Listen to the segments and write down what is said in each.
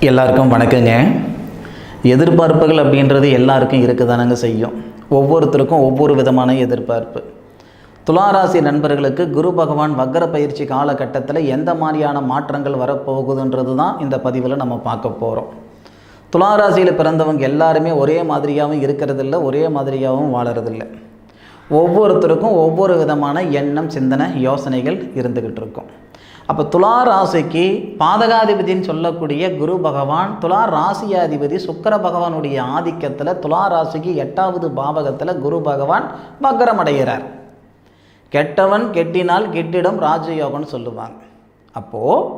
எல்லாருக்கும் வணக்கங்க. எதிர்பார்ப்புகள் அப்படின்றது எல்லாருக்கும் இருக்குதானங்க செய்யும். ஒவ்வொருத்தருக்கும் ஒவ்வொரு விதமான எதிர்பார்ப்பு. துளாராசி நண்பர்களுக்கு குரு பகவான் வக்ர பயிற்சி காலகட்டத்தில் எந்த மாதிரியான மாற்றங்கள் வரப்போகுதுன்றது தான் இந்த பதிவில் நம்ம பார்க்க போகிறோம். துளாராசியில் பிறந்தவங்க எல்லாருமே ஒரே மாதிரியாகவும் இருக்கிறதில்ல, ஒரே மாதிரியாகவும் வாழறதில்லை. ஒவ்வொருத்தருக்கும் ஒவ்வொரு விதமான எண்ணம், சிந்தனை, யோசனைகள் இருந்துக்கிட்டு இருக்கும். அப்போ துலா ராசிக்கு பாதகாதிபதினு சொல்லக்கூடிய குரு பகவான் துலா ராசியாதிபதி சுக்கிர பகவானுடைய ஆதிக்கத்தில் துலா ராசிக்கு 8வது பாவகத்தில் குரு பகவான் வக்ரம் அடைகிறார். கெட்டவன் கெட்டினால் கெட்டிடம் ராஜயோகம்னு சொல்லுவாங்க. அப்போது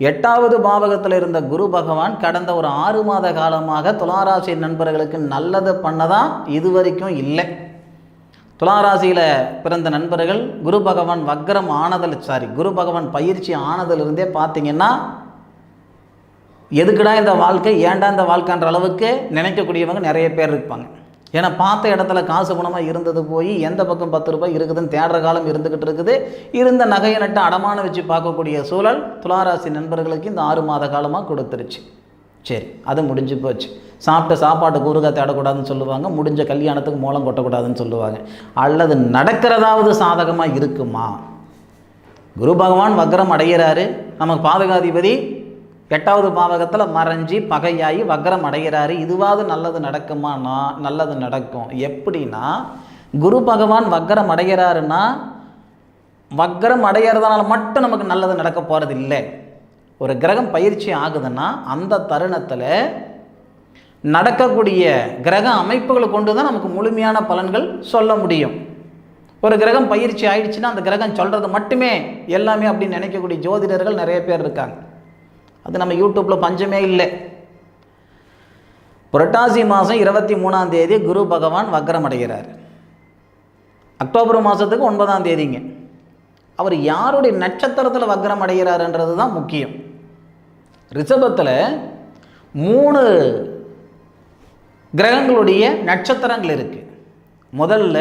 8வது பாவகத்தில் இருந்த குரு பகவான் கடந்த ஒரு 6 மாத காலமாக துளாராசி நண்பர்களுக்கு நல்லது பண்ணதான் இதுவரைக்கும் இல்லை. துளாராசியில் பிறந்த நண்பர்கள் குரு பகவான் வக்ரம் குரு பகவான் பயிற்சி ஆனதிலிருந்தே பார்த்தீங்கன்னா எதுக்குடா இந்த வாழ்க்கை, ஏண்டா இந்த வாழ்க்கைன்ற அளவுக்கு நினைக்கக்கூடியவங்க நிறைய பேர் இருப்பாங்க. ஏன்னா பார்த்த இடத்துல காசு குணமாக இருந்தது போய் எந்த பக்கம் 10 ரூபாய் இருக்குதுன்னு தேடுற காலம் இருந்துக்கிட்டு இருக்குது. இருந்த நகையை நட்டு அடமான வச்சு பார்க்கக்கூடிய சூழல் துளாராசி நண்பர்களுக்கு இந்த 6 மாத காலமாக கொடுத்துருச்சு. சரி, அது முடிஞ்சு போச்சு. சாப்பிட்ட சாப்பாட்டுக்கு ஊறுகாய் தேடக்கூடாதுன்னு சொல்லுவாங்க, முடிஞ்ச கல்யாணத்துக்கு மூலம் கொட்டக்கூடாதுன்னு சொல்லுவாங்க. அல்லது நடக்கிறதாவது சாதகமாக இருக்குமா? குரு பகவான் வக்ரம் அடைகிறாரு, நமக்கு பாதகாதிபதி 8வது பாவகத்தில் மறைஞ்சி பகையாகி வக்ரம் அடைகிறாரு. இதுவாவது நல்லது நடக்குமானா நல்லது நடக்கும். எப்படின்னா குரு பகவான் வக்ரம் அடைகிறாருன்னா வக்ரம் அடைகிறதுனால மட்டும் நமக்கு நல்லது நடக்க போகிறது இல்லை. ஒரு கிரகம் பயிற்சி ஆகுதுன்னா அந்த தருணத்தில் நடக்கக்கூடிய கிரக அமைப்புகளை கொண்டு தான் நமக்கு முழுமையான பலன்கள் சொல்ல முடியும். ஒரு கிரகம் பயிற்சி ஆயிடுச்சுன்னா அந்த கிரகம் சொல்கிறது மட்டுமே எல்லாமே அப்படின்னு நினைக்கக்கூடிய ஜோதிடர்கள் நிறைய பேர் இருக்காங்க. அது நம்ம யூடியூப்பில் பஞ்சமே இல்லை. புரட்டாசி மாதம் 23ஆம் தேதி குரு பகவான் வக்ரம் அடைகிறார். அக்டோபர் மாதத்துக்கு 9ஆம் தேதிங்க. அவர் யாருடைய நட்சத்திரத்தில் வக்ரம் அடைகிறாருன்றது தான் முக்கியம். ரிஷபத்தில் 3 கிரகங்களுடைய நட்சத்திரங்கள் இருக்குது. முதல்ல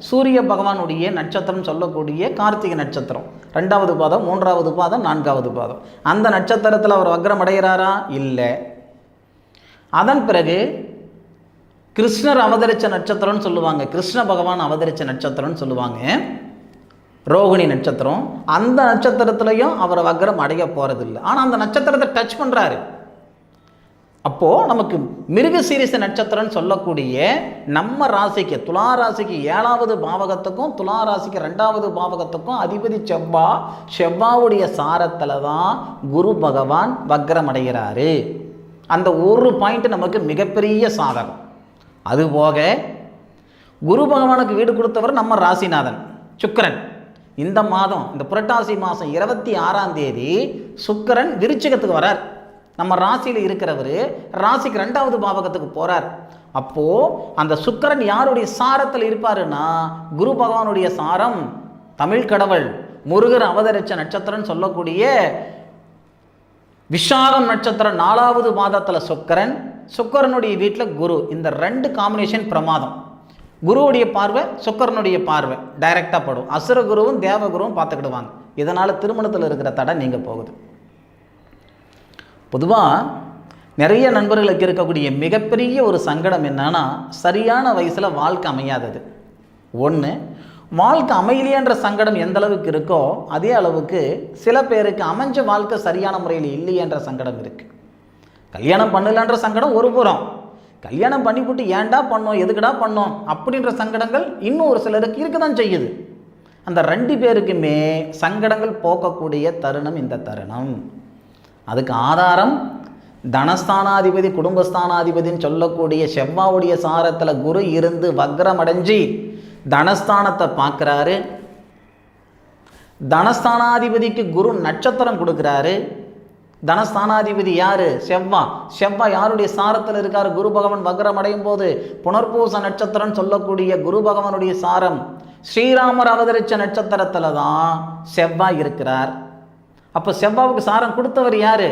சூரிய பகவானுடைய நட்சத்திரம் சொல்லக்கூடிய கார்த்திகை நட்சத்திரம், 2வது பாதம், 3வது பாதம், 4வது பாதம். அந்த நட்சத்திரத்தில் அவர் வக்ரம் அடைகிறாரா? இல்லை. அதன் பிறகு கிருஷ்ணர் அவதரித்த நட்சத்திரம்னு சொல்லுவாங்க, கிருஷ்ண பகவான் அவதரித்த நட்சத்திரம்னு சொல்லுவாங்க, ரோகிணி நட்சத்திரம். அந்த நட்சத்திரத்துலையும் அவர் வக்ரம் அடைய போகிறதில்லை. ஆனால் அந்த நட்சத்திரத்தை டச் பண்ணுறாரு. அப்போது நமக்கு மிருகசீரிச நட்சத்திரம்னு சொல்லக்கூடிய நம்ம ராசிக்கு துலா ராசிக்கு 7வது பாவகத்துக்கும் துலா ராசிக்கு 2வது பாவகத்துக்கும் அதிபதி செவ்வாவுடைய சாரத்தில் தான் குரு பகவான் வக்ரம் அடைகிறாரு. அந்த ஒரு பாயிண்ட் நமக்கு மிகப்பெரிய சாதகம். அதுபோக குரு பகவானுக்கு வீடு கொடுத்தவர் நம்ம ராசிநாதன் சுக்கிரன். இந்த மாதம், இந்த புரட்டாசி மாதம் 26ஆம் தேதி சுக்கிரன் விருச்சிகத்துக்கு வரார். நம்ம ராசியில் இருக்கிறவர் ராசிக்கு 2வது பாவகத்துக்கு போகிறார். அப்போது அந்த சுக்கிரன் யாருடைய சாரத்தில் இருப்பாருன்னா குரு பகவானுடைய சாரம் தமிழ் கடவுள் முருகர் அவதரித்த நட்சத்திரம்னு சொல்லக்கூடிய விஷாகம் நட்சத்திரம் 4வது பாதத்தில் சுக்கிரனுடைய வீட்டில் குரு. இந்த 2 காம்பினேஷன் பிரமாதம். குருவுடைய பார்வை சுக்கிரனுடைய பார்வை டைரெக்டாக படும். அசுர குருவும் தேவகுருவும் பார்த்துக்கிடுவாங்க. இதனால் திருமணத்தில் இருக்கிற தடை நீங்க போகுது. பொதுவாக நிறைய நண்பர்களுக்கு இருக்கக்கூடிய மிகப்பெரிய ஒரு சங்கடம் என்னன்னா சரியான வயசில் வாழ்க்கை அமையாதது. ஒன்று, வாழ்க்கை அமையலையன்ற சங்கடம் எந்த அளவுக்கு இருக்கோ அதே அளவுக்கு சில பேருக்கு அமைஞ்ச வாழ்க்கை சரியான முறையில் இல்லையன்ற சங்கடம் இருக்குது. கல்யாணம் பண்ணலன்ற சங்கடம் ஒரு புறம், கல்யாணம் பண்ணிவிட்டு ஏன்டா பண்ணோம், எதுக்குடா பண்ணோம் அப்படின்ற சங்கடங்கள் இன்னும் ஒரு சிலருக்கு இருக்க தான் செய்யுது. அந்த 2 பேருக்குமே சங்கடங்கள் போக்கக்கூடிய தருணம் இந்த தருணம். அதுக்கு ஆதாரம் தனஸ்தானாதிபதி குடும்பஸ்தானாதிபதினு சொல்லக்கூடிய செவ்வாவுடைய சாரத்தில் குரு இருந்து வக்ரம் அடைஞ்சி தனஸ்தானத்தை பார்க்குறாரு. தனஸ்தானாதிபதிக்கு குரு நட்சத்திரம் கொடுக்குறாரு. தனஸ்தானாதிபதி யாரு? செவ்வா யாருடைய சாரத்தில் இருக்காரு? குரு பகவான் வக்ரம் அடையும் போது புனர்பூச நட்சத்திரம் சொல்லக்கூடிய குரு பகவானுடைய சாரம் ஸ்ரீராமர் அவதரித்த நட்சத்திரத்தில் தான் செவ்வாய் இருக்கிறார். அப்போ செவ்வாவுக்கு சாரம் கொடுத்தவர் யாரு?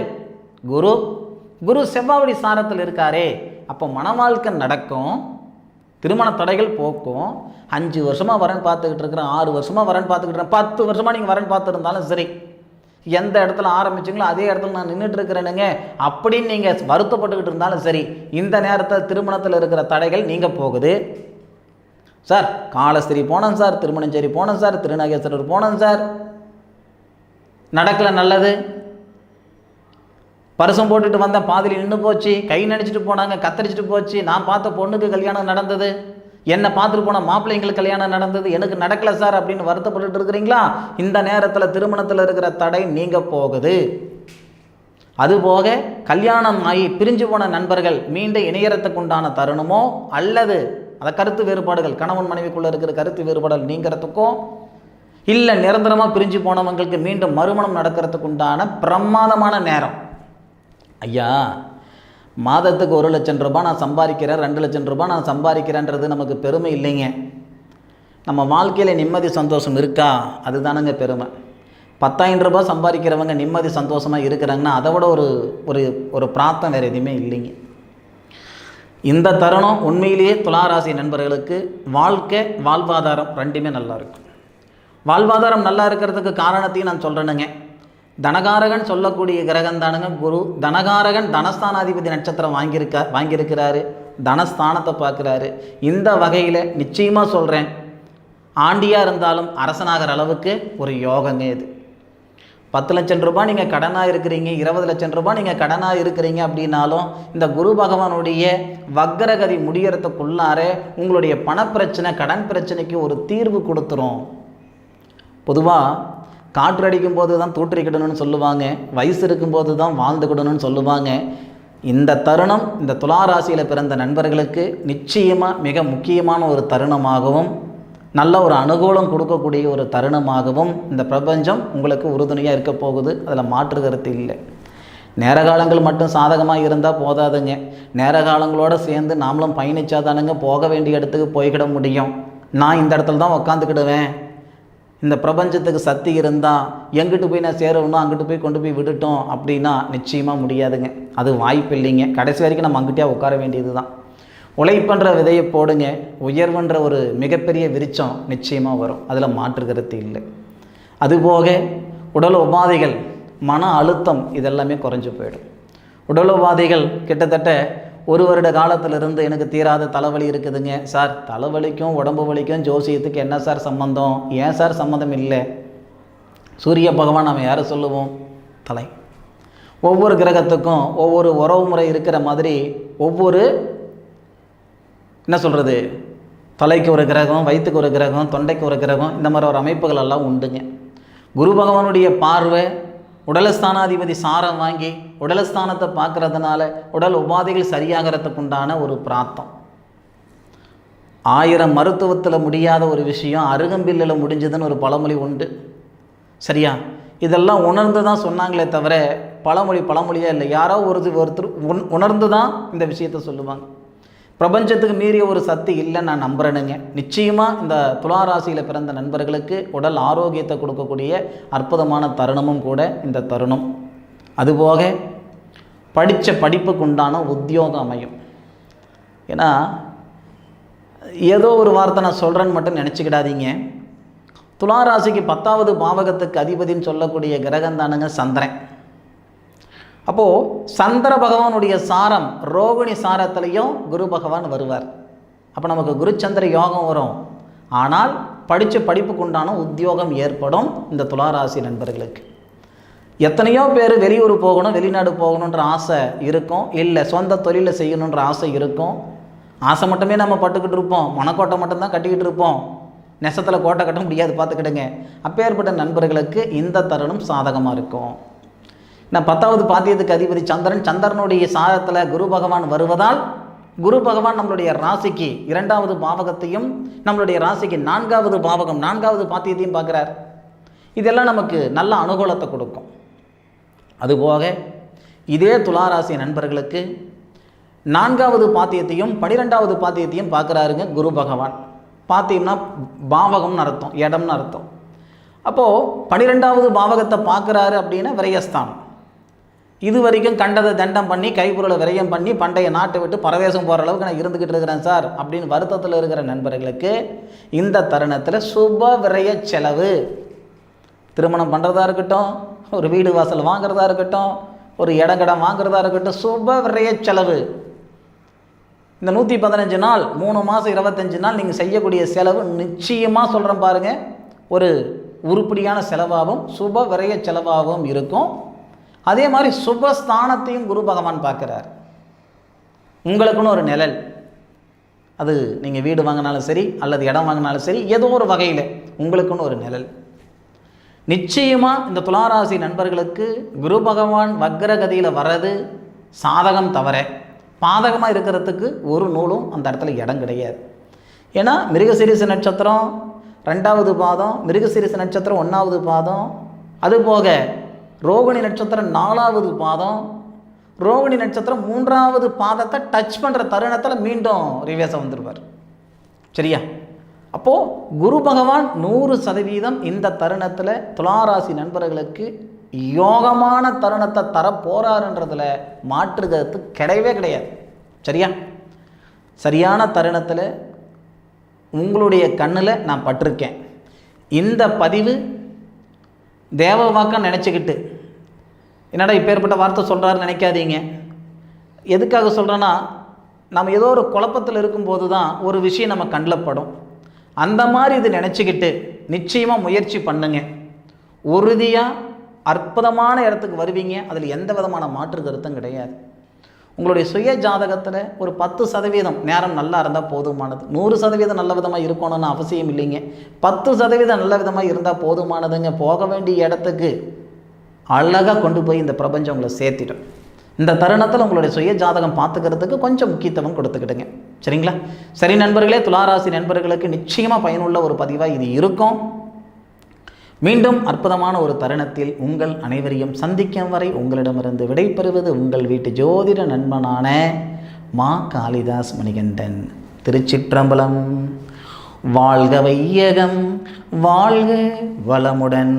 குரு செவ்வாவுடைய சாரத்தில் இருக்காரே. அப்போ மன வாழ்க்கை நடக்கும், திருமண தடைகள் போக்கும். 5 வருஷமாக வரன் பார்த்துக்கிட்டு இருக்கிறேன், 6 வருஷமாக வரன் பார்த்துக்கிட்டு இருக்கேன், 10 வருஷமாக நீங்கள் வரன் பார்த்துருந்தாலும் சரி, எந்த இடத்துல ஆரம்பிச்சிங்களோ அதே இடத்துல நான் நின்றுட்டு இருக்கிறேனுங்க அப்படின்னு நீங்கள் வருத்தப்பட்டுக்கிட்டு இருந்தாலும் சரி, இந்த நேரத்தில் திருமணத்தில் இருக்கிற தடைகள் நீங்கள் போகுது. சார் காலஸ்திரி போனோம் சார், திருமணஞ்சேரி போனோம் சார், திருநாகேஸ்வரர் போனோம் சார், நடக்கலை நல்லது. பரிசம் போட்டுட்டு வந்தேன், பாதியில் நின்று போச்சு, கை நினச்சிட்டு போனாங்க, கத்தரிச்சிட்டு போச்சு, நான் பார்த்த பொண்ணுக்கு கல்யாணம் நடந்தது, என்னை பார்த்துட்டு போன மாப்பிள்ளைங்களுக்கு கல்யாணம் நடந்தது, எனக்கு நடக்கலை சார் அப்படின்னு வருத்தப்பட்டு இருக்கிறீங்களா? இந்த நேரத்தில் திருமணத்தில் இருக்கிற தடை நீங்க போகுது. அதுபோக கல்யாணம் ஆகி பிரிஞ்சு போன நண்பர்கள் மீண்டும் இணையறதுக்கு உண்டான தருணமோ அல்லது அந்த கருத்து வேறுபாடுகள், கணவன் மனைவிக்குள்ளே இருக்கிற கருத்து வேறுபாடுகள் நீங்கிறதுக்கோ இல்லை நிரந்தரமாக பிரிஞ்சு போனவங்களுக்கு மீண்டும் மறுமணம் நடக்கிறதுக்கு உண்டான பிரமாதமான நேரம். ஐயா, மாதத்துக்கு 1 லட்சம் ரூபாய் நான் சம்பாதிக்கிறேன், 2 லட்சம் ரூபாய் நான் சம்பாதிக்கிறேன்றது நமக்கு பெருமை இல்லைங்க. நம்ம வாழ்க்கையில் நிம்மதி சந்தோஷம் இருக்கா, அதுதானுங்க பெருமை. 10,000 ரூபாய் சம்பாதிக்கிறவங்க நிம்மதி சந்தோஷமாக இருக்கிறாங்கன்னா அதை விட ஒரு பிரார்த்தம் வேறு எதுவுமே இல்லைங்க. இந்த தருணம் உண்மையிலேயே துளாராசி நண்பர்களுக்கு வாழ்வாதாரம் ரெண்டுமே நல்லா இருக்கும். வாழ்வாதாரம் நல்லா இருக்கிறதுக்கு காரணத்தையும் நான் சொல்கிறேனுங்க. தனகாரகன் சொல்லக்கூடிய கிரகம் தானுங்க குரு. தனகாரகன் தனஸ்தானாதிபதி நட்சத்திரம் வாங்கியிருக்கிறாரு, தனஸ்தானத்தை பார்க்குறாரு. இந்த வகையில் நிச்சயமாக சொல்கிறேன், ஆண்டியாக இருந்தாலும் அரசனாகிற அளவுக்கு ஒரு யோகங்க இது. 10 லட்சம் ரூபாய் நீங்கள் கடனாக இருக்கிறீங்க, 20 லட்சம் ரூபாய் நீங்கள் கடனாக இருக்கிறீங்க அப்படின்னாலும் இந்த குரு பகவானுடைய வக்ரகதி முடியறதுக்குள்ளாரே உங்களுடைய பணப்பிரச்சனை, கடன் பிரச்சனைக்கு ஒரு தீர்வு கொடுத்துரும். பொதுவாக காற்று அடிக்கும் போது தான் தூற்றிக்கிடணும்னு சொல்லுவாங்க, வயசு இருக்கும்போது தான் வாழ்ந்துக்கிடணும்னு சொல்லுவாங்க. இந்த தருணம் இந்த துளாராசியில் பிறந்த நண்பர்களுக்கு நிச்சயமாக மிக முக்கியமான ஒரு தருணமாகவும் நல்ல ஒரு அனுகூலம் கொடுக்கக்கூடிய ஒரு தருணமாகவும் இந்த பிரபஞ்சம் உங்களுக்கு உறுதுணையாக இருக்க போகுது. அதில் மாற்று கருத்து இல்லை. நேர காலங்கள் மட்டும் சாதகமாக இருந்தால் போதாதுங்க. நேர காலங்களோடு சேர்ந்து நாமளும் பயணித்தாதானுங்க போக வேண்டிய இடத்துக்கு போய்கிட முடியும். நான் இந்த இடத்துல தான் உக்காந்துக்கிடுவேன், இந்த பிரபஞ்சத்துக்கு சக்தி இருந்தால் எங்கிட்டு போய் நான் சேரணும், அங்கிட்டு போய் கொண்டு போய் விட்டுட்டோம் அப்படின்னா நிச்சயமாக முடியாதுங்க. அது வாய்ப்பு இல்லைங்க. கடைசி வரைக்கும் நம்ம அங்கிட்டே உட்கார வேண்டியது தான். உழைப்புன்ற விதையை போடுங்க, உயர்வுன்ற ஒரு மிகப்பெரிய விருட்சம் நிச்சயமாக வரும். அதில் மாற்று கருத்து இல்லை. அதுபோக உடல் உபாதைகள், மன அழுத்தம் இதெல்லாமே குறைஞ்சி போயிடும். உடல் உபாதைகள் கிட்டத்தட்ட 1 வருட காலத்திலிருந்து எனக்கு தீராத தலைவலி இருக்குதுங்க சார். தலைவலிக்கும் உடம்பு வலிக்கும் ஜோசியத்துக்கு என்ன சார் சம்பந்தம்? ஏன் சார் சம்மந்தம் இல்லை? சூரிய பகவான் நம்ம யாரை சொல்லுவோம்? தலை. ஒவ்வொரு கிரகத்துக்கும் ஒவ்வொரு உறவு முறை இருக்கிற மாதிரி ஒவ்வொரு என்ன சொல்கிறது, தலைக்கு ஒரு கிரகம், வயிற்றுக்கு ஒரு கிரகம், தொண்டைக்கு ஒரு கிரகம், இந்த மாதிரி ஒரு அமைப்புகள் எல்லாம் உண்டுங்க. குரு பகவானுடைய பார்வை உடலஸ்தானாதிபதி சாரம் வாங்கி உடலஸ்தானத்தை பார்க்கறதுனால உடல் உபாதைகள் சரியாகிறதுக்கு உண்டான ஒரு பிரார்த்தம். 1000 மருத்துவத்தில் முடியாத ஒரு விஷயம் அருகம்பில்லில் முடிஞ்சதுன்னு ஒரு பழமொழி உண்டு. சரியா? இதெல்லாம் உணர்ந்து தான் சொன்னாங்களே தவிர பழமொழியாக இல்லை. யாரோ ஒருத்தர் உணர்ந்து தான் இந்த விஷயத்தை சொல்லுவாங்க. பிரபஞ்சத்துக்கு மீறிய ஒரு சக்தி இல்லைன்னு நான் நம்புகிறேனுங்க. நிச்சயமாக இந்த துளாராசியில் பிறந்த நண்பர்களுக்கு உடல் ஆரோக்கியத்தை கொடுக்கக்கூடிய அற்புதமான தருணமும் கூட இந்த தருணம். அதுபோக படித்த படிப்புக்கு உண்டான உத்தியோகம் அமையும். ஏன்னா ஏதோ ஒரு வார்த்தை நான் சொல்கிறேன்னு மட்டும் நினச்சிக்கிடாதீங்க. துளாராசிக்கு 10வது பாவகத்துக்கு அதிபதின்னு சொல்லக்கூடிய கிரகம் தானுங்க சந்திரன். அப்போது சந்திர பகவானுடைய சாரம் ரோகிணி சாரத்திலையும் குரு பகவான் வருவார். அப்போ நமக்கு குருச்சந்திர யோகம் வரும். ஆனால் படித்த படிப்புக்கு உண்டான உத்தியோகம் ஏற்படும் இந்த துளாராசி நண்பர்களுக்கு. எத்தனையோ பேர் வெளியூர் போகணும், வெளிநாடு போகணுன்ற ஆசை இருக்கும், இல்லை சொந்த தொழிலை செய்யணுன்ற ஆசை இருக்கும். ஆசை மட்டுமே நம்ம பட்டுக்கிட்டு இருப்போம், மனக்கோட்டை மட்டும்தான் கட்டிக்கிட்டு இருப்போம். நெசத்தில் கோட்டை கட்ட முடியாது, பார்த்துக்கிடுங்க. அப்பேற்பட்ட நண்பர்களுக்கு இந்த தருணம் சாதகமாக இருக்கும். நான் 10வது பாத்தியத்துக்கு அதிபதி சந்திரன், சந்திரனுடைய சாரத்தில் குரு பகவான் வருவதால் குரு பகவான் நம்மளுடைய ராசிக்கு 2வது பாவகத்தையும் நம்மளுடைய ராசிக்கு 4வது பாவகம் 4வது பாத்தியத்தையும் பார்க்குறார். இதெல்லாம் நமக்கு நல்ல அனுகூலத்தை கொடுக்கும். அதுபோக இதே துளாராசி நண்பர்களுக்கு 4வது பாத்தியத்தையும் 12வது பாத்தியத்தையும் பார்க்குறாருங்க குரு பகவான். பாத்தியம்னா பாவகம்னு அர்த்தம், இடம்னு அர்த்தம். அப்போது 12வது பாவகத்தை பார்க்குறாரு அப்படின்னா விரயஸ்தானம். இது வரைக்கும் கண்டதை தண்டம் பண்ணி கைப்பொருளை விரயம் பண்ணி பண்டைய நாட்டை விட்டு பரதேசம் போகிற அளவுக்கு நான் இருந்துக்கிட்டு இருக்கிறேன் சார் அப்படின்னு வருத்தத்தில் இருக்கிற நண்பர்களுக்கு இந்த தருணத்தில் சுப விரய செலவு, திருமணம் பண்ணுறதா இருக்கட்டும், ஒரு வீடு வாசல் வாங்குறதா இருக்கட்டும், ஒரு இடங்கடம் வாங்குறதா இருக்கட்டும், சுப விரய செலவு. இந்த 115 நாள் 3 மாதம் 25 நாள் நீங்கள் செய்யக்கூடிய செலவு நிச்சயமாக சொல்கிறேன் பாருங்கள், ஒரு உருப்படியான செலவாகவும் சுப விரய செலவாகவும் இருக்கும். அதே மாதிரி சுபஸ்தானத்தையும் குரு பகவான் பார்க்குறார். உங்களுக்குன்னு ஒரு நிழல், அது நீங்கள் வீடு வாங்கினாலும் சரி அல்லது இடம் வாங்கினாலும் சரி, ஏதோ ஒரு வகையில் உங்களுக்குன்னு ஒரு நிழல். நிச்சயமாக இந்த துளாராசி நண்பர்களுக்கு குரு பகவான் வக்ரகதியில் வர்றது சாதகம் தவிர பாதகமாக இருக்கிறதுக்கு ஒரு நூலும் அந்த இடத்துல இடம் கிடையாது. ஏன்னா மிருகசீரிச நட்சத்திரம் 2வது பாதம், மிருகசீரிச நட்சத்திரம் 1வது பாதம், அதுபோக ரோகிணி நட்சத்திரம் 4வது பாதம், ரோகிணி நட்சத்திரம் 3வது பாதத்தை டச் பண்ணுற தருணத்தில் மீண்டும் ரிவேஸாக வந்துடுவார். சரியா? அப்போது குரு பகவான் 100% இந்த தருணத்தில் துளாராசி நண்பர்களுக்கு யோகமான தருணத்தை தர போகிறாருன்றதில் மாற்றுகிறது கிடையவே கிடையாது. சரியா? சரியான தருணத்தில் உங்களுடைய கண்ணில் நான் பட்டிருக்கேன். இந்த பதிவு தேவ வாக்கம் நினச்சிக்கிட்டு என்னடா இப்பேற்பட்ட வார்த்தை சொல்கிறாருன்னு நினைக்காதீங்க. எதுக்காக சொல்கிறேன்னா, நம்ம ஏதோ ஒரு குழப்பத்தில் இருக்கும்போது தான் ஒரு விஷயம் நம்ம கண்ணில் படும். அந்த மாதிரி இது நினச்சிக்கிட்டு நிச்சயமாக முயற்சி பண்ணுங்க. உறுதியாக அற்புதமான இடத்துக்கு வருவீங்க. அதில் எந்த விதமான மாற்று கருத்தும் கிடையாது. உங்களுடைய சுய ஜாதகத்தில் ஒரு 10% நேரம் நல்லா இருந்தால் போதுமானது. 100% நல்ல விதமாக இருக்கணும்னு அவசியம் இல்லைங்க. 10% நல்ல விதமாக இருந்தால் போதுமானதுங்க. போக வேண்டிய இடத்துக்கு அழகாக கொண்டு போய் இந்த பிரபஞ்சம் உங்களை சேர்த்திடும். இந்த தருணத்தில் உங்களுடைய சுய ஜாதகம் பார்த்துக்கிறதுக்கு கொஞ்சம் முக்கியத்துவம் கொடுத்துக்கிடுங்க. சரிங்களா? சரி நண்பர்களே, துளாராசி நண்பர்களுக்கு நிச்சயமாக பயனுள்ள ஒரு பதிவாக இது இருக்கும். மீண்டும் அற்புதமான ஒரு தருணத்தில் உங்கள் அனைவரையும் சந்திக்கும் வரை உங்களிடமிருந்து விடைபெறுவது உங்கள் வீட்டு ஜோதிட நண்பனான மா காளிதாஸ் மணிகண்டன். திருச்சிற்றம்பலம். வாழ்க வையகம், வாழ்க வளமுடன்.